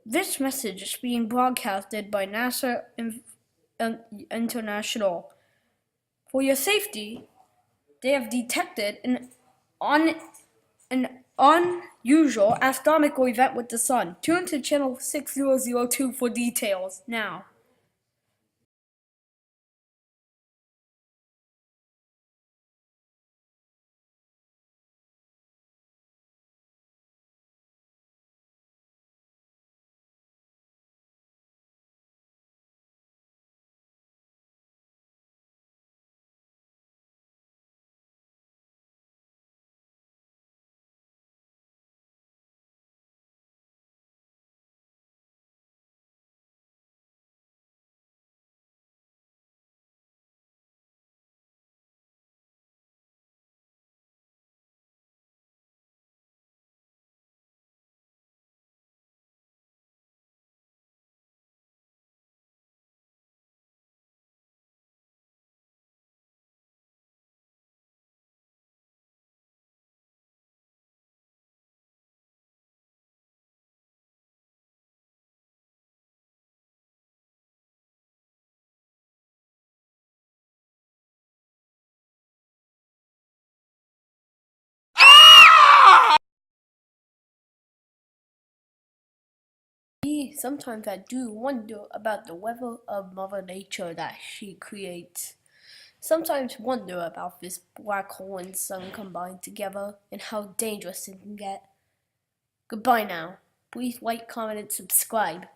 This message is being broadcasted by NASA International. For your safety, they have detected an unusual astronomical event with the sun. Tune to channel 6002 for details now. Sometimes I do wonder about the weather of Mother Nature that she creates. Sometimes wonder about this black hole and sun combined together and how dangerous it can get. Goodbye now. Please like, comment, and subscribe.